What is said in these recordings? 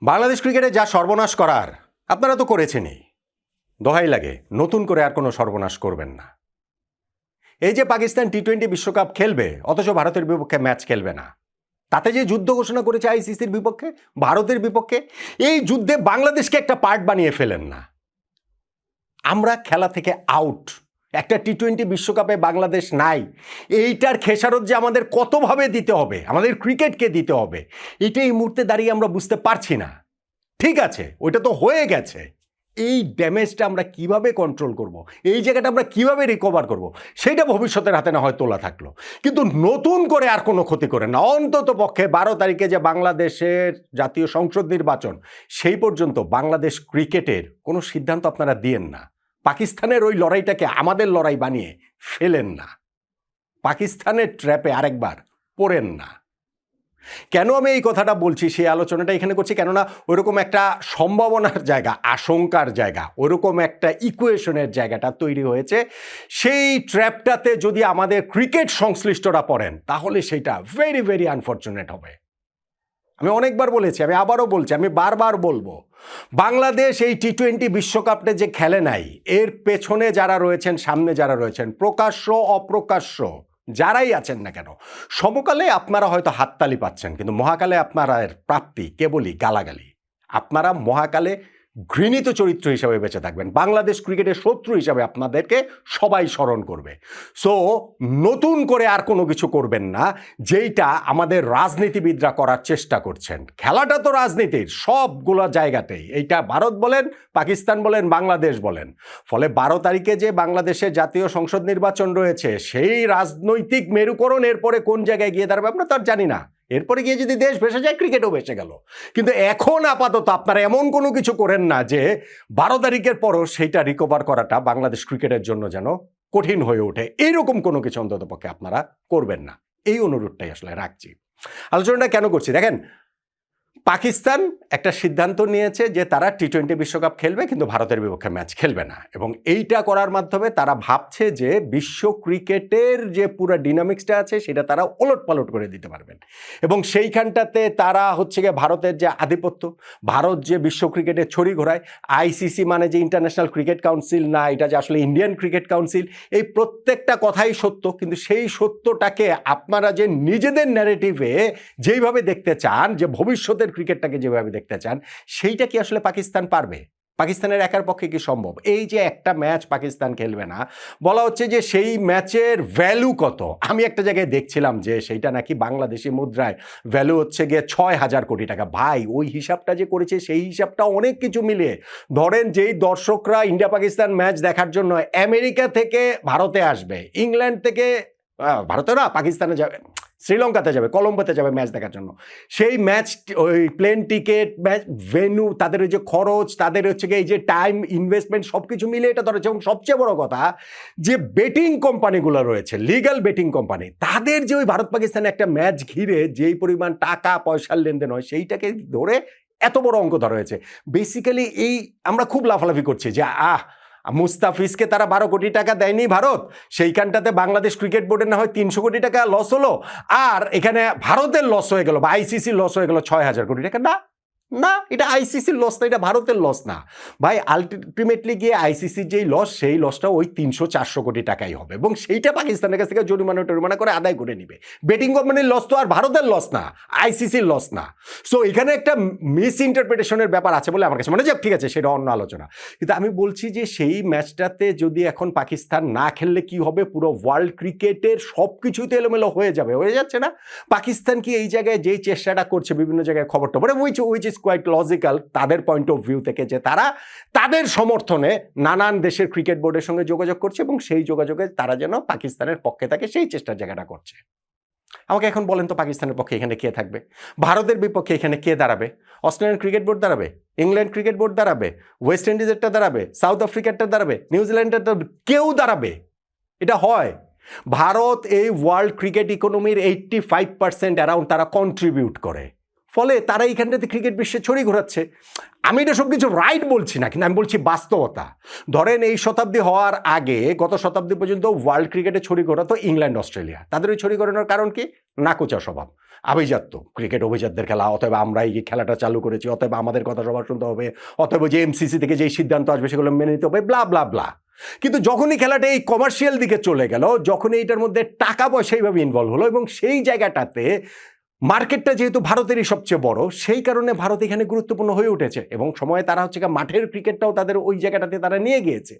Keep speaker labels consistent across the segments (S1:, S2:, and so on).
S1: বাংলাদেশ ক্রিকেটে যা সর্বনাশ করার আপনারা তো করেছেনই। দোহাই লাগে নতুন করে আর কোনো সর্বনাশ করবেন না। এই যে পাকিস্তান টি-20 বিশ্বকাপ খেলবে অথচ ভারতের বিপক্ষে ম্যাচ খেলবে না, তাতে যে যুদ্ধ ঘোষণা করেছে আইসিসির বিপক্ষে, ভারতের বিপক্ষে, এই যুদ্ধে বাংলাদেশকে একটা পার্ট বানিয়ে ফেলেন না। আমরা খেলা থেকে আউট, একটা টি-20 বিশ্বকাপে বাংলাদেশ নাই। এইটার খেসারত যে আমাদের কতভাবে দিতে হবে, আমাদের ক্রিকেটকে দিতে হবে, এটা এই মুহূর্তে দাঁড়িয়ে আমরা বুঝতে পারছি না। ঠিক আছে, ওইটা তো হয়ে গেছে। এই ড্যামেজটা আমরা কিভাবে কন্ট্রোল করব, এই জায়গাটা আমরা কিভাবে রিকভার করব, সেটা ভবিষ্যতের হাতে না হয় তোলা থাকলো, কিন্তু নতুন করে আর কোনো ক্ষতি করে না। অন্তত পক্ষে 12 তারিখে যে বাংলাদেশের জাতীয় সংসদ নির্বাচন, সেই পর্যন্ত বাংলাদেশ ক্রিকেটের কোনো সিদ্ধান্ত আপনারা দিয়েন না। পাকিস্তানের ওই লড়াইটাকে আমাদের লড়াই বানিয়ে ফেলেন না। পাকিস্তানের ট্র্যাপে আরেকবার পড়েন না। কেন আমি এই কথাটা বলছি, সেই আলোচনাটা এখানে করছি, কেননা ওইরকম একটা সম্ভাবনার জায়গা, আশঙ্কার জায়গা, ওইরকম একটা ইকুয়েশনের জায়গাটা তৈরি হয়েছে। সেই ট্র্যাপটাতে যদি আমাদের ক্রিকেট সংশ্লিষ্টরা পড়েন, তাহলে সেটা ভেরি ভেরি আনফর্চুনেট হবে। আমি অনেকবার বলেছি, আমি আবারও বলছি, আমি বারবার বলবো, বাংলাদেশ এই টি-20 বিশ্বকাপটা যে খেলে নাই, এর পেছনে যারা রয়েছেন, সামনে যারা রয়েছেন, প্রকাশ্য অপ্রকাশ্য যারাই আছেন না কেন, সমকালে আপনারা হয়তো হাততালি পাচ্ছেন, কিন্তু মহাকালে আপনারা প্রাপ্তি কেবলই গালাগালি। আপনারা মহাকালে ঘৃণিত চরিত্র হিসাবে বেঁচে থাকবেন। বাংলাদেশ ক্রিকেটের শত্রু হিসাবে আপনাদেরকে সবাই স্মরণ করবে। সো নতুন করে আর কোনো কিছু করবেন না, যেইটা আমাদের রাজনীতিবিদরা করার চেষ্টা করছেন। খেলাটা তো রাজনীতির সবগুলো জায়গাতেই, এইটা ভারত বলেন, পাকিস্তান বলেন, বাংলাদেশ বলেন। ফলে 12 তারিখে যে বাংলাদেশের জাতীয় সংসদ নির্বাচন রয়েছে, সেই রাজনৈতিক মেরুকরণ এরপরে কোন জায়গায় গিয়ে দাঁড়াবে আমরা তো আর জানি না। এরপরে গিয়ে যদি দেশ ভেসে যায়, ক্রিকেটও ভেসে গেল। কিন্তু এখন আপাতত আপনারা এমন কোনো কিছু করেন না যে 12 তারিখের পরও সেইটা রিকভার করাটা বাংলাদেশ ক্রিকেটের জন্য যেন কঠিন হয়ে ওঠে। এইরকম কোনো কিছু অন্তত পক্ষে আপনারা করবেন না, এই অনুরোধটাই আসলে রাখছি। আলোচনাটা কেন করছি দেখেন, পাকিস্তান একটা সিদ্ধান্ত নিয়েছে যে তারা টি-20 বিশ্বকাপ খেলবে, কিন্তু ভারতের বিপক্ষে ম্যাচ খেলবে না, এবং এইটা করার মাধ্যমে তারা ভাবছে যে বিশ্ব ক্রিকেটের যে পুরো ডিনামিক্সটা আছে সেটা তারা ওলটপালট করে দিতে পারবেন। এবং সেইখানটাতে তারা হচ্ছে গিয়ে ভারতের যে আধিপত্য, ভারত যে বিশ্ব ক্রিকেটের ছড়ি ঘোরায়, আইসিসি মানে যে ইন্টারন্যাশনাল ক্রিকেট কাউন্সিল না, এটা যে আসলে ইন্ডিয়ান ক্রিকেট কাউন্সিল, এই প্রত্যেকটা কথাই সত্য। কিন্তু সেই সত্যটাকে আপনারা যে নিজেদের ন্যারেটিভে যেইভাবে দেখতে চান, যে ভবিষ্যতের ক্রিকেটটাকে যেভাবে দেখতে চান, সেইটা কি আসলে পাকিস্তান পারবে? পাকিস্তানের একার পক্ষে কি সম্ভব? এই যে একটা ম্যাচ পাকিস্তান খেলবে না, বলা হচ্ছে যে সেই ম্যাচের ভ্যালু কত। আমি একটা জায়গায় দেখছিলাম যে সেইটা নাকি বাংলাদেশি মুদ্রায় ভ্যালু হচ্ছে গিয়ে 6,000 কোটি টাকা। ভাই, ওই হিসাবটা যে করেছে, সেই হিসাবটা অনেক কিছু মিলিয়ে, ধরেন যেই দর্শকরা ইন্ডিয়া পাকিস্তান ম্যাচ দেখার জন্য আমেরিকা থেকে ভারতে আসবে, ইংল্যান্ড থেকে ভারতে না, পাকিস্তানে যাবে, শ্রীলঙ্কাতে যাবে, কলম্বোতে যাবে ম্যাচ দেখার জন্য, সেই ম্যাচ, ওই প্লেন টিকিট, ম্যাচ ভেন্যু, তাদের ওই যে খরচ, তাদের হচ্ছে গিয়ে এই যে টাইম ইনভেস্টমেন্ট, সব কিছু মিলে এটা ধরেছে। এবং সবচেয়ে বড় কথা, যে বেটিং কোম্পানিগুলো রয়েছে, লিগ্যাল বেটিং কোম্পানি, তাদের যে ওই ভারত পাকিস্তানে একটা ম্যাচ ঘিরে যেই পরিমাণ টাকা পয়সার লেনদেন হয়, সেইটাকে ধরে এত বড় অঙ্ক ধরা হয়েছে। বেসিক্যালি এই আমরা খুব লাফালাফি করছি যে মুস্তাফিজকে তারা 12 কোটি টাকা দেয়নি ভারত, সেইখানটাতে বাংলাদেশ ক্রিকেট বোর্ডের না হয় 300 কোটি টাকা লস হলো, আর এখানে ভারতের লস হয়ে গেল বা আইসিসির লস হয়ে গেল 6,000 কোটি টাকা। না না, এটা আইসিসির লস না, এটা ভারতের লস না ভাই। আলটিমেটলি গিয়ে আইসিসির যেই লস, সেই লসটা ওই 300-400 কোটি টাকাই হবে, এবং সেইটা পাকিস্তানের কাছ থেকে জরিমানা করে আদায় করে নিবে। বেটিং কোম্পানির লস তো আর ভারতের লস না, আইসিসির লস না। সো এখানে একটা মিস ইন্টারপ্রিটেশনের ব্যাপার আছে বলে আমার কাছে মনে হয়। ঠিক আছে, সেটা অন্য আলোচনা। কিন্তু আমি বলছি যে সেই ম্যাচটাতে যদি এখন পাকিস্তান না খেললে কি হবে, পুরো ওয়ার্ল্ড ক্রিকেটের সব কিছুতে এলোমেলো হয়ে যাচ্ছে না? পাকিস্তান কি এই জায়গায় যেই চেষ্টাটা করছে, বিভিন্ন জায়গায় খবর টবর, উইচ ইজ কোয়াইট লজিক্যাল তাদের পয়েন্ট অফ ভিউ থেকে, যে তারা তাদের সমর্থনে নানান দেশের ক্রিকেট বোর্ডের সঙ্গে যোগাযোগ করছে, এবং সেই যোগাযোগে তারা যেন পাকিস্তানের পক্ষে থাকে, সেই চেষ্টার জায়গাটা করছে। আমাকে এখন বলেন তো, পাকিস্তানের পক্ষে এখানে কে থাকবে? ভারতের বিপক্ষে এখানে কে দাঁড়াবে? অস্ট্রেলিয়ান ক্রিকেট বোর্ড দাঁড়াবে, ইংল্যান্ড ক্রিকেট বোর্ড দাঁড়াবে, ওয়েস্ট ইন্ডিজেরটা দাঁড়াবে, সাউথ আফ্রিকারটা দাঁড়াবে, নিউজিল্যান্ডের কেউ দাঁড়াবে? এটা হয়? ভারত এই ওয়ার্ল্ড ক্রিকেট ইকোনমির 85% অ্যারাউন্ড তারা কন্ট্রিবিউট করে। ফলে তারা এইখানটাতে ক্রিকেট বিশ্বে ছড়ি ঘোরাচ্ছে। আমি এটা সব কিছু রাইট বলছি না, কিন্তু আমি বলছি বাস্তবতা। ধরেন এই শতাব্দী হওয়ার আগে গত শতাব্দী পর্যন্ত ওয়ার্ল্ড ক্রিকেটে ছড়ি ঘোরাতো ইংল্যান্ড অস্ট্রেলিয়া। তাদের ওই ছড়ি ঘোরানোর কারণ কি? নাকুচা স্বভাব, আভিজাত্য, ক্রিকেট অভিজাতদের খেলা, অতএব আমরা এই খেলাটা চালু করেছি, অতএব আমাদের কথা সবার শুনতে হবে, অতএব যে এমসিসি থেকে যেই সিদ্ধান্ত আসবে সেগুলো মেনে নিতে হবে, ব্লা ব্লা ব্লা। কিন্তু যখনই খেলাটা এই কমার্শিয়াল দিকে চলে গেল, যখনই এইটার মধ্যে টাকা পয়সা এইভাবে ইনভলভ হলো, এবং সেই জায়গাটাতে মার্কেটটা যেহেতু ভারতেরই সবচেয়ে বড়, সেই কারণে ভারত এখানে গুরুত্বপূর্ণ হয়ে উঠেছে, এবং সময়ে তারা হচ্ছে মাঠের ক্রিকেটটাও তাদের ওই জায়গাটাতে তারা নিয়ে গিয়েছে।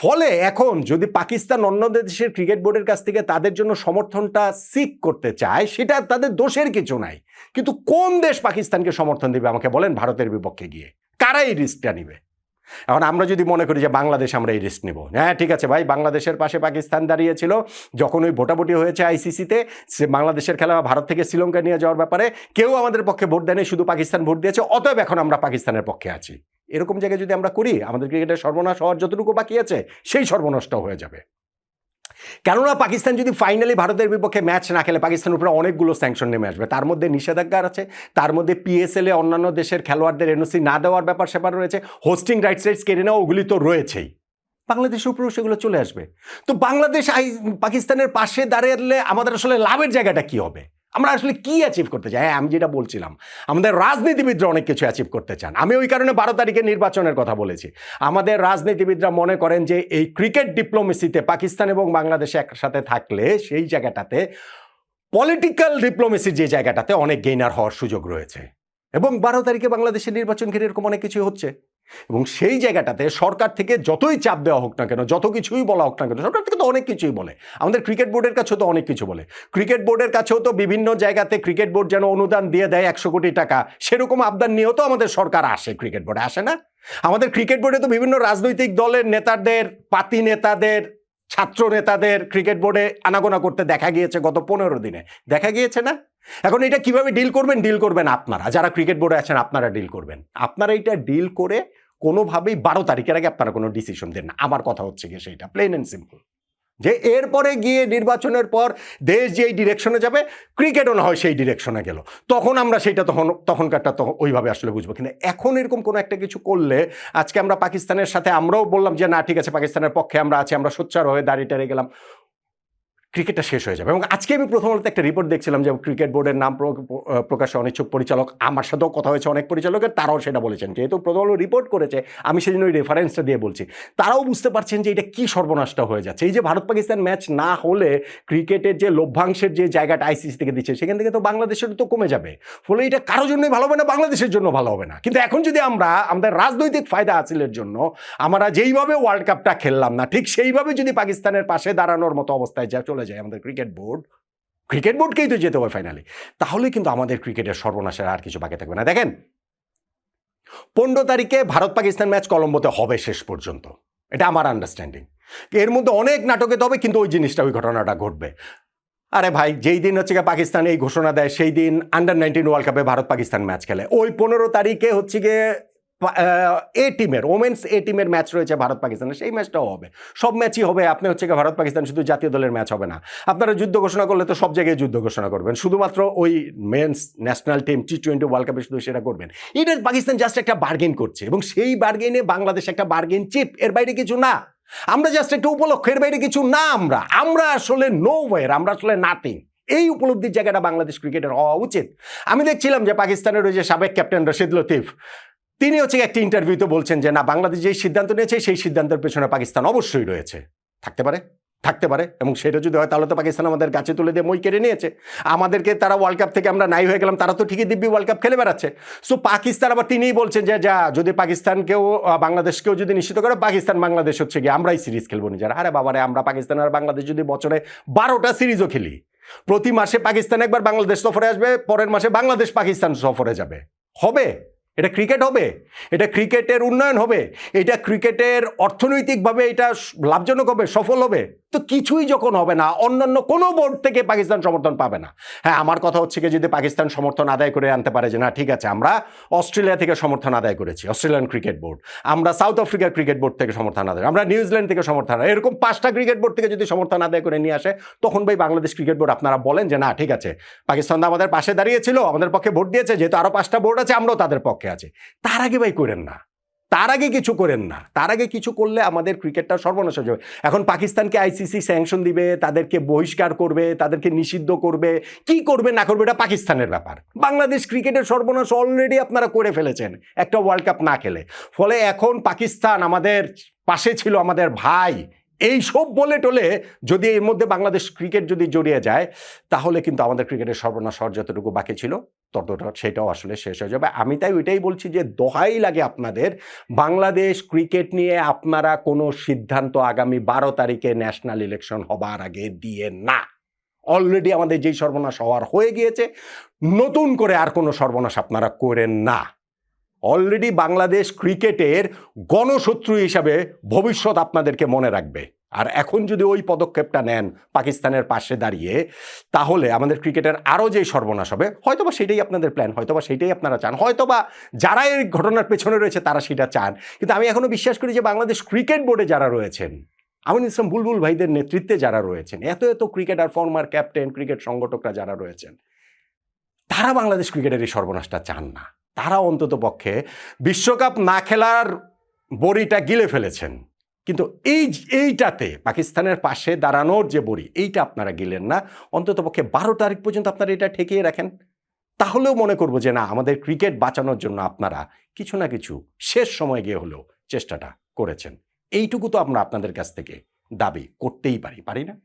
S1: ফলে এখন যদি পাকিস্তান অন্য দেশের ক্রিকেট বোর্ডের কাছ থেকে তাদের জন্য সমর্থনটা সিক করতে চায়, সেটা তাদের দোষের কিছু নাই। কিন্তু কোন দেশ পাকিস্তানকে সমর্থন দিবে আমাকে বলেন ভারতের বিপক্ষে গিয়ে? কারা এই রিস্কটা নিবে? এখন আমরা যদি মনে করি যে বাংলাদেশ আমরা এই রিস্ক নেব, হ্যাঁ ঠিক আছে ভাই, বাংলাদেশের পাশে পাকিস্তান দাঁড়িয়েছিল যখন ওই ভোটাভুটি হয়েছে আইসিসিতে, সে বাংলাদেশের খেলা ভারত থেকে শ্রীলঙ্কা নিয়ে যাওয়ার ব্যাপারে কেউ আমাদের পক্ষে ভোট দেয়নি, শুধু পাকিস্তান ভোট দিয়েছে, অতএব এখন আমরা পাকিস্তানের পক্ষে আছি। এরকম জায়গায় যদি আমরা করি, আমাদের ক্রিকেটের সর্বনাশ হওয়ার যতটুকু বাকি আছে সেই সর্বনাশটাও হয়ে যাবে। কেননা পাকিস্তান যদি ফাইনালি ভারতের বিপক্ষে ম্যাচ না খেলে, পাকিস্তানের উপরে অনেকগুলো স্যাংশন নেমে আসবে। তার মধ্যে নিষেধাজ্ঞা আছে, তার মধ্যে পিএসএল এ অন্যান্য দেশের খেলোয়াড়দের এনওসি না দেওয়ার ব্যাপার স্যাপার রয়েছে, হোস্টিং রাইটস কেড়ে নেওয়া, ওগুলি তো রয়েছেই। বাংলাদেশের উপরেও সেগুলো চলে আসবে। তো বাংলাদেশ পাকিস্তানের পাশে দাঁড়ালে আমাদের আসলে লাভের জায়গাটা কি হবে? আমরা আসলে কি অ্যাচিভ করতে চাই? হ্যাঁ, আমি যেটা বলছিলাম, আমাদের রাজনীতিবিদরা অনেক কিছু অ্যাচিভ করতে চান। আমি ওই কারণে 12 তারিখে নির্বাচনের কথা বলেছি। আমাদের রাজনীতিবিদরা মনে করেন যে এই ক্রিকেট ডিপ্লোমেসিতে পাকিস্তান এবং বাংলাদেশ একসাথে থাকলে সেই জায়গাটাতে পলিটিক্যাল ডিপ্লোমেসির যে জায়গাটাতে অনেক গেইনার হওয়ার সুযোগ রয়েছে। এবং 12 তারিখে বাংলাদেশের নির্বাচন ঘিরে এরকম অনেক কিছু হচ্ছে, এবং সেই জায়গাটাতে সরকার থেকে যতই চাপ দেওয়া হোক না কেন, যত কিছুই বলা হোক না কেন, সরকার থেকে তো অনেক কিছুই বলে, আমাদের ক্রিকেট বোর্ডের কাছেও তো অনেক কিছু বলে। ক্রিকেট বোর্ডের কাছেও তো বিভিন্ন জায়গাতে ক্রিকেট বোর্ড যেন অনুদান দিয়ে দেয় 100 কোটি টাকা, সেরকম আবদার নিয়েও তো আমাদের সরকার আসে, ক্রিকেট বোর্ডে আসে না? আমাদের ক্রিকেট বোর্ডে তো বিভিন্ন রাজনৈতিক দলের নেতাদের, পাতি নেতাদের, ছাত্র নেতাদের ক্রিকেট বোর্ডে আনাগোনা করতে দেখা গিয়েছে গত 15 দিনে, দেখা গিয়েছে না? এখন এটা কিভাবে ডিল করবেন আপনারা যারা ক্রিকেট বোর্ডে আছেন, আপনারা ডিল করবেন। আপনারা এটা ডিল করে কোনোভাবেই 12 তারিখের আগে আপনারা কোনো ডিসিশন দেন না। আমার কথা হচ্ছে গিয়ে সেইটা, প্লেন অ্যান্ড সিম্পল, যে এরপরে গিয়ে নির্বাচনের পর দেশ যেই ডিরেকশনে যাবে, ক্রিকেটও না হয় সেই ডিরেকশনে গেল, তখন আমরা সেইটা তখনকারটা তো ওইভাবে আসলে বুঝবো। কিন্তু এখন এরকম কোনো একটা কিছু করলে, আজকে আমরা পাকিস্তানের সাথে আমরাও বললাম যে না ঠিক আছে, পাকিস্তানের পক্ষে আমরা আছি, আমরা সোচ্চার হয়ে দাঁড়িয়ে গেলাম, ক্রিকেটটা শেষ হয়ে যাবে। এবং আজকে আমি প্রথম আলোতে একটা রিপোর্ট দেখছিলাম যে ক্রিকেট বোর্ডের নাম প্রকাশে অনিচ্ছুক পরিচালক, আমার সাথেও কথা হয়েছে অনেক পরিচালকের, তারাও সেটা বলেছেন। যেহেতু প্রথম আলো রিপোর্ট করেছে, আমি সেই জন্য ওই রেফারেন্সটা দিয়ে বলছি। তারাও বুঝতে পারছেন যে এটা কি সর্বনাশটা হয়ে যাচ্ছে। এই যে ভারত পাকিস্তান ম্যাচ না হলে ক্রিকেটের যে লভ্যাংশের যে জায়গাটা আইসিসি থেকে দিচ্ছে, সেখান থেকে তো বাংলাদেশের তো কমে যাবে। ফলে এটা কারোর জন্যই ভালো হবে না, বাংলাদেশের জন্য ভালো হবে না। কিন্তু এখন যদি আমরা আমাদের রাজনৈতিক ফায়দা হাসিলের জন্য আমরা যেইভাবে ওয়ার্ল্ড কাপটা খেললাম না, ঠিক সেইভাবে যদি পাকিস্তানের পাশে দাঁড়ানোর মতো অবস্থায় চলে যায় আমাদের ক্রিকেট বোর্ডকেই তো যেতে হবে ফাইনালি, তাহলে কিন্তু আমাদের ক্রিকেটের সর্বনাশের আর কিছু বাকি থাকবে না। দেখেন, 15 তারিখে ভারত পাকিস্তান ম্যাচ কলম্বোতে হবে শেষ পর্যন্ত, এটা আমার আন্ডারস্ট্যান্ডিং। এর মধ্যে অনেক নাটকে হবে, কিন্তু ওই জিনিসটা, ওই ঘটনাটা ঘটবে। আরে ভাই, যেই দিন হচ্ছে পাকিস্তান এই ঘোষণা দেয়, সেই দিন আন্ডার-19 ওয়ার্ল্ড কাপে ভারত পাকিস্তান ম্যাচ খেলে। ওই 15 তারিখে হচ্ছে গিয়ে এ টিমের, ওমেন্স এ টিমের ম্যাচ রয়েছে ভারত পাকিস্তানের, সেই ম্যাচটাও হবে। সব ম্যাচই হবে। আপনি হচ্ছে ভারত পাকিস্তান শুধু জাতীয় দলের ম্যাচ হবে না। আপনারা যুদ্ধ ঘোষণা করলে তো সব জায়গায় যুদ্ধ ঘোষণা করবেন, শুধুমাত্র ওই men's national team T20 world কাপে শুধু সেটা করবেন। এটা পাকিস্তান জাস্ট একটা বার্গেন করছে, এবং সেই বার্গেনে বাংলাদেশ একটা বার্গেন চিপ, এর বাইরে কিছু না। আমরা জাস্ট একটা উপলক্ষ, এর বাইরে কিছু না। আমরা আসলে নোওয়্যার, আমরা আসলে নাথিং। এই উপলব্ধির জায়গাটা বাংলাদেশ ক্রিকেটের হওয়া উচিত। আমি দেখছিলাম যে পাকিস্তানের ওই যে সাবেক ক্যাপ্টেন রশিদ লতিফ, তিনি হচ্ছে একটা ইন্টারভিউতে বলছেন যে না, বাংলাদেশ যেই সিদ্ধান্ত নিয়েছে সেই সিদ্ধান্তের পেছনে পাকিস্তান অবশ্যই রয়েছে। থাকতে পারে, এবং সেটা যদি হয় তাহলে তো পাকিস্তান আমাদের কাছে তুলে দিয়ে মই কেড়ে নিয়েছে। আমাদেরকে তারা ওয়ার্ল্ড কাপ থেকে আমরা নাই হয়ে গেলাম, তারা তো ঠিকই দিব্যি ওয়ার্ল্ড কাপ খেলে বেড়াচ্ছে। সো পাকিস্তান আবার তিনিই বলছেন যে যা, যদি পাকিস্তানকেও বাংলাদেশকেও যদি নিশ্চিত করে, পাকিস্তান বাংলাদেশ হচ্ছে গিয়ে আমরাই সিরিজ খেলবো নিজেরা। আরে বাবারে, আমরা পাকিস্তান আর বাংলাদেশ যদি বছরে 12টা সিরিজও খেলি, প্রতি মাসে পাকিস্তান একবার বাংলাদেশ সফরে আসবে, পরের মাসে বাংলাদেশ পাকিস্তান সফরে যাবে, হবে? এটা ক্রিকেট হবে? এটা ক্রিকেটের উন্নয়ন হবে? এটা ক্রিকেটের অর্থনৈতিকভাবে এটা লাভজনক হবে, সফল হবে? তো কিছুই যখন হবে না, অন্যান্য কোনো বোর্ড থেকে পাকিস্তান সমর্থন পাবে না। হ্যাঁ, আমার কথা হচ্ছে কি, যদি পাকিস্তান সমর্থন আদায় করে আনতে পারে যে না ঠিক আছে আমরা অস্ট্রেলিয়া থেকে সমর্থন আদায় করেছি, অস্ট্রেলিয়ান ক্রিকেট বোর্ড, আমরা সাউথ আফ্রিকা ক্রিকেট বোর্ড থেকে সমর্থন আদায়, আমরা নিউজিল্যান্ড থেকে সমর্থন, এরকম 5টা ক্রিকেট বোর্ড থেকে যদি সমর্থন আদায় করে নিয়ে আসে, তখন ভাই বাংলাদেশ ক্রিকেট বোর্ড আপনারা বলেন যে না ঠিক আছে পাকিস্তান তো আমাদের পাশে দাঁড়িয়েছিল, আমাদের পক্ষে ভোট দিয়েছে, যেহেতু আরো 5টা বোর্ড আছে আমরাও তাদের পক্ষে আছি। তার আগে ভাই করেন না, তার আগে কিছু করেন না। তার আগে কিছু করলে আমাদের ক্রিকেটটা সর্বনাশ হয়ে যাবে। এখন পাকিস্তানকে আইসিসি স্যাংশন দিবে, তাদেরকে বহিষ্কার করবে, তাদেরকে নিষিদ্ধ করবে, কি করবে না করবে এটা পাকিস্তানের ব্যাপার। বাংলাদেশ ক্রিকেটের সর্বনাশ অলরেডি আপনারা করে ফেলেছেন একটা ওয়ার্ল্ড কাপ না খেলে। ফলে এখন পাকিস্তান আমাদের পাশে ছিল, আমাদের ভাই, এই সব বলে টোলে যদি এর মধ্যে বাংলাদেশ ক্রিকেট যদি জড়িয়ে যায়, তাহলে কিন্তু আমাদের ক্রিকেটের সর্বনাশ হওয়ার যতটুকু বাকি ছিল ততটা সেটাও আসলে শেষ হয়ে যাবে। আমি তাই ওইটাই বলছি যে দোহাই লাগে আপনাদের, বাংলাদেশ ক্রিকেট নিয়ে আপনারা কোনো সিদ্ধান্ত আগামী 12 তারিখে ন্যাশনাল ইলেকশন হবার আগে দিয়ে না। অলরেডি আমাদের যেই সর্বনাশ হওয়ার হয়ে গিয়েছে, নতুন করে আর কোনো সর্বনাশ আপনারা করেন না। অলরেডি বাংলাদেশ ক্রিকেটের গণশত্রু হিসাবে ভবিষ্যৎ আপনাদেরকে মনে রাখবে। আর এখন যদি ওই পদক্ষেপটা নেন পাকিস্তানের পাশে দাঁড়িয়ে, তাহলে আমাদের ক্রিকেটের আরও যে সর্বনাশ হবে, হয়তোবা সেটাই আপনাদের প্ল্যান, হয়তোবা সেটাই আপনারা চান, হয়তোবা যারা এই ঘটনার পেছনে রয়েছে তারা সেটা চান। কিন্তু আমি এখনো বিশ্বাস করি যে বাংলাদেশ ক্রিকেট বোর্ডে যারা রয়েছেন, আমিন ইসলাম বুলবুল ভাইদের নেতৃত্বে যারা রয়েছেন, এত এত ক্রিকেটার, ফর্মার ক্যাপ্টেন, ক্রিকেট সংগঠকরা যারা রয়েছেন, তারা বাংলাদেশ ক্রিকেটের এই সর্বনাশটা চান না। তারা অন্তত পক্ষে বিশ্বকাপ না খেলার বড়িটা গিলে ফেলেছেন, কিন্তু এইটাতে পাকিস্তানের পাশে দাঁড়ানোর যে বড়ি, এইটা আপনারা গিলেন না। অন্তত পক্ষে 12 তারিখ পর্যন্ত আপনারা এটা ঠেকিয়ে রাখেন, তাহলেও মনে করব যে না আমাদের ক্রিকেট বাঁচানোর জন্য আপনারা কিছু না কিছু শেষ সময় গিয়ে হলেও চেষ্টাটা করেছেন। এইটুকু তো আমরা আপনাদের কাছ থেকে দাবি করতেই পারি না?